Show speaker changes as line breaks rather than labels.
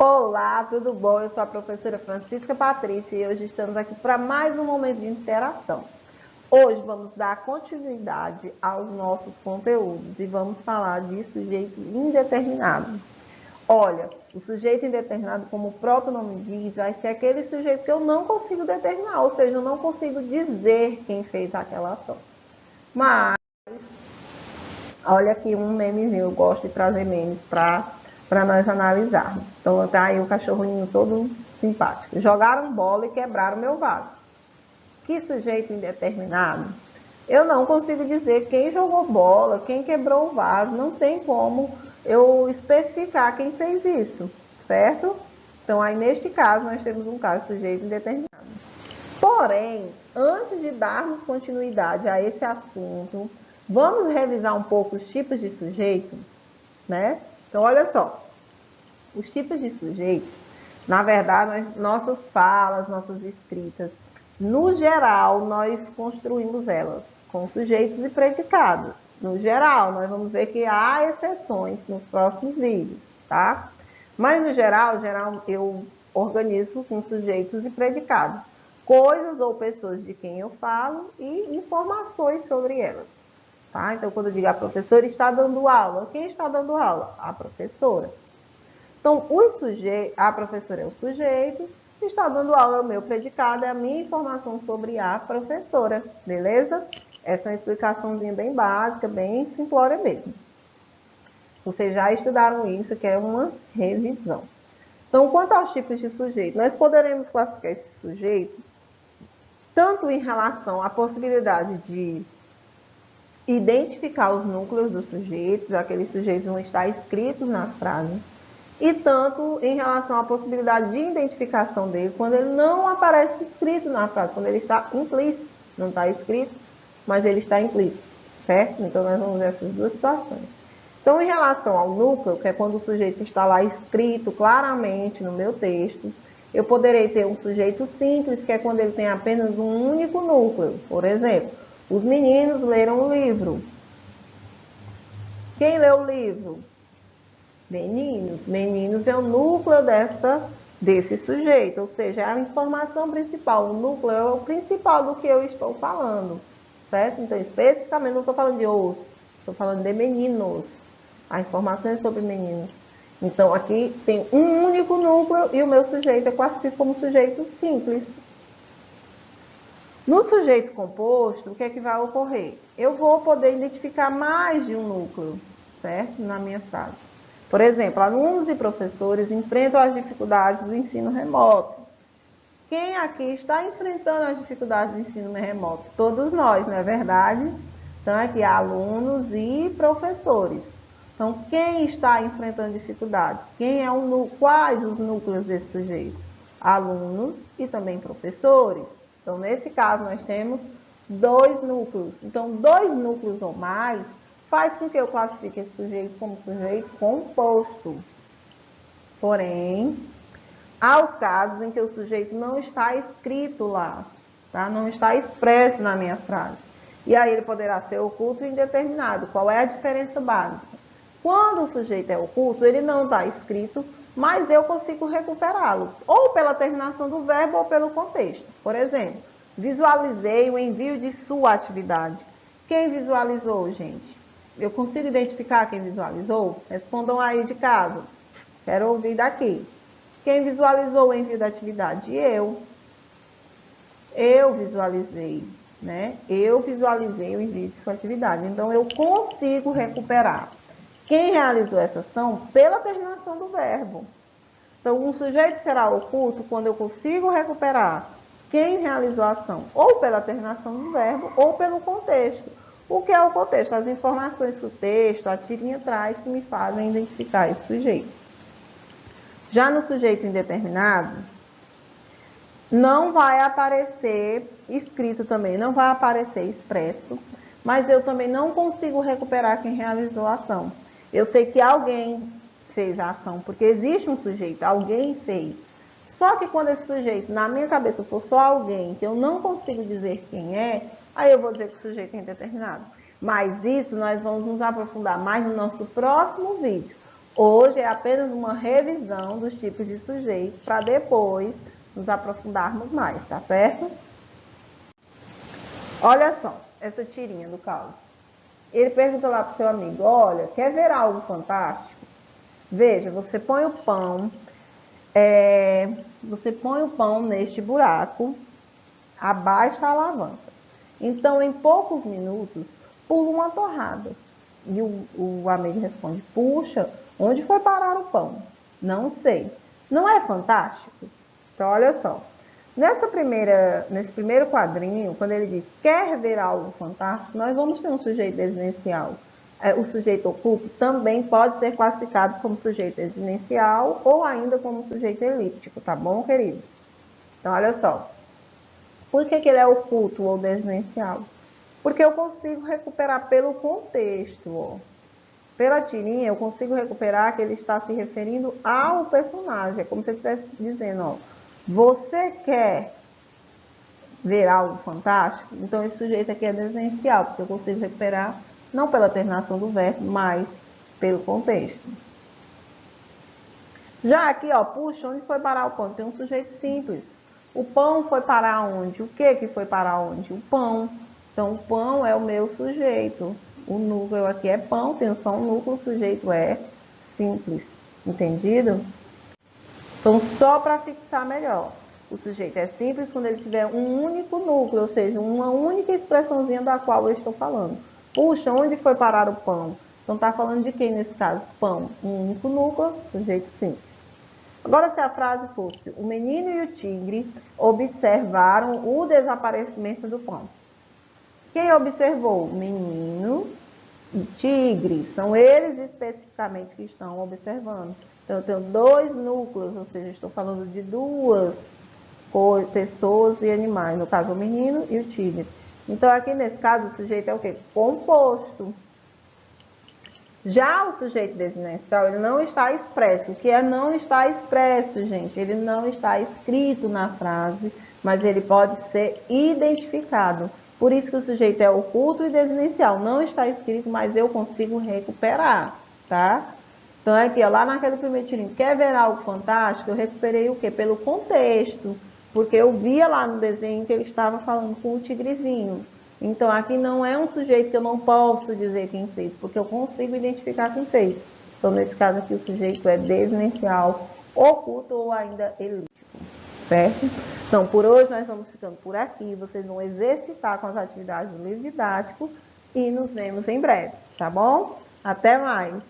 Olá, tudo bom? Eu sou a professora Francisca Patrícia e hoje estamos aqui para mais um momento de interação. Hoje vamos dar continuidade aos nossos conteúdos e vamos falar de sujeito indeterminado. Olha, o sujeito indeterminado, como o próprio nome diz, vai ser aquele sujeito que eu não consigo determinar, ou seja, eu não consigo dizer quem fez aquela ação. Mas, olha aqui um memezinho, eu gosto de trazer memes para nós analisarmos. Então, tá aí o cachorrinho todo simpático. Jogaram bola e quebraram meu vaso. Que sujeito indeterminado? Eu não consigo dizer quem jogou bola, quem quebrou o vaso, não tem como eu especificar quem fez isso, certo? Então, aí neste caso, nós temos um caso de sujeito indeterminado. Porém, antes de darmos continuidade a esse assunto, vamos revisar um pouco os tipos de sujeito, né? Então, olha só, os tipos de sujeito, na verdade, nossas falas, nossas escritas, no geral, nós construímos elas com sujeitos e predicados. No geral, nós vamos ver que há exceções nos próximos vídeos, tá? Mas, no geral, eu organizo com sujeitos e predicados. Coisas ou pessoas de quem eu falo e informações sobre elas. Tá? Então, quando eu digo a professora está dando aula, quem está dando aula? A professora. Então, a professora é o sujeito, está dando aula é o meu predicado, é a minha informação sobre a professora, beleza? Essa é uma explicaçãozinha bem básica, bem simplória mesmo. Vocês já estudaram isso, que é uma revisão. Então, quanto aos tipos de sujeito, nós poderemos classificar esse sujeito tanto em relação à possibilidade de identificar os núcleos dos sujeitos, aqueles sujeitos vão estar escritos nas frases, e tanto em relação à possibilidade de identificação dele quando ele não aparece escrito na frase, quando ele está implícito, não está escrito, mas ele está implícito, certo? Então, nós vamos ver essas duas situações. Então, em relação ao núcleo, que é quando o sujeito está lá escrito claramente no meu texto, eu poderei ter um sujeito simples, que é quando ele tem apenas um único núcleo. Por exemplo, os meninos leram o livro. Quem leu o livro? Meninos. Meninos é o núcleo desse sujeito, ou seja, é a informação principal. O núcleo é o principal do que eu estou falando, certo? Então, especificamente, não estou falando de os, estou falando de meninos. A informação é sobre meninos. Então, aqui tem um único núcleo e o meu sujeito eu classifico como sujeito simples. No sujeito composto, o que é que vai ocorrer? Eu vou poder identificar mais de um núcleo, certo? Na minha frase. Por exemplo, alunos e professores enfrentam as dificuldades do ensino remoto. Quem aqui está enfrentando as dificuldades do ensino remoto? Todos nós, não é verdade? Então, aqui alunos e professores. Então, quem está enfrentando dificuldades? Quais os núcleos desse sujeito? Alunos e também professores. Então, nesse caso, nós temos dois núcleos. Então, dois núcleos ou mais faz com que eu classifique esse sujeito como sujeito composto. Porém, há os casos em que o sujeito não está escrito lá, tá? Não está expresso na minha frase. E aí ele poderá ser oculto e indeterminado. Qual é a diferença básica? Quando o sujeito é oculto, ele não está escrito, mas eu consigo recuperá-lo, ou pela terminação do verbo ou pelo contexto. Por exemplo, visualizei o envio de sua atividade. Quem visualizou, gente? Eu consigo identificar quem visualizou? Respondam aí de casa. Quero ouvir daqui. Quem visualizou o envio da atividade? Eu. Eu visualizei, né? Eu visualizei o envio de sua atividade. Então, eu consigo recuperar quem realizou essa ação pela terminação do verbo. Então, um sujeito será oculto quando eu consigo recuperar quem realizou a ação, ou pela terminação do verbo, ou pelo contexto. O que é o contexto? As informações que o texto, a tirinha traz, que me fazem identificar esse sujeito. Já no sujeito indeterminado, não vai aparecer escrito também, não vai aparecer expresso, mas eu também não consigo recuperar quem realizou a ação. Eu sei que alguém fez a ação, porque existe um sujeito, alguém fez. Só que quando esse sujeito, na minha cabeça, for só alguém, que eu não consigo dizer quem é, aí eu vou dizer que o sujeito é indeterminado. Mas isso nós vamos nos aprofundar mais no nosso próximo vídeo. Hoje é apenas uma revisão dos tipos de sujeito para depois nos aprofundarmos mais, tá certo? Olha só, essa tirinha do Carlos. Ele pergunta lá para o seu amigo, olha, quer ver algo fantástico? Veja, você põe o pão neste buraco, abaixa a alavanca. Então, em poucos minutos, pula uma torrada. E o amigo responde, puxa, onde foi parar o pão? Não sei. Não é fantástico? Então, olha só. Nesse primeiro quadrinho, quando ele diz quer ver algo fantástico, nós vamos ter um sujeito desinencial. O sujeito oculto também pode ser classificado como sujeito desinencial ou ainda como sujeito elíptico, tá bom, querido? Então, olha só. Por que ele é oculto ou desinencial? Porque eu consigo recuperar pelo contexto, ó. Pela tirinha, eu consigo recuperar que ele está se referindo ao personagem. É como se ele estivesse dizendo, ó, você quer ver algo fantástico? Então, esse sujeito aqui é desinencial, porque eu consigo recuperar não pela terminação do verbo, mas pelo contexto. Já aqui, ó, puxa, onde foi parar o pão? Tem um sujeito simples. O pão foi parar onde? O que foi parar onde? O pão. Então, o pão é o meu sujeito. O núcleo aqui é pão, tem só um núcleo, o sujeito é simples. Entendido? Então, só para fixar melhor. O sujeito é simples quando ele tiver um único núcleo, ou seja, uma única expressãozinha da qual eu estou falando. Puxa, onde foi parar o pão? Então, está falando de quem nesse caso? Pão. Um único núcleo, sujeito simples. Agora, se a frase fosse, o menino e o tigre observaram o desaparecimento do pão. Quem observou? O menino e tigre. São eles especificamente que estão observando. Então, eu tenho dois núcleos, ou seja, estou falando de duas pessoas e animais. No caso, o menino e o tigre. Então, aqui nesse caso, o sujeito é o quê? Composto. Já o sujeito desinencial, ele não está expresso. O que é não está expresso, gente? Ele não está escrito na frase, mas ele pode ser identificado. Por isso que o sujeito é oculto e desinencial. Não está escrito, mas eu consigo recuperar, tá? Então, aqui, ó, lá naquele primeiro tirinho, quer ver algo fantástico? Eu recuperei o quê? Pelo contexto. Porque eu via lá no desenho que ele estava falando com o tigrezinho. Então, aqui não é um sujeito que eu não posso dizer quem fez, porque eu consigo identificar quem fez. Então, nesse caso aqui, o sujeito é desinencial, oculto ou ainda elíptico, certo? Então, por hoje nós vamos ficando por aqui. Vocês vão exercitar com as atividades do livro didático e nos vemos em breve, tá bom? Até mais!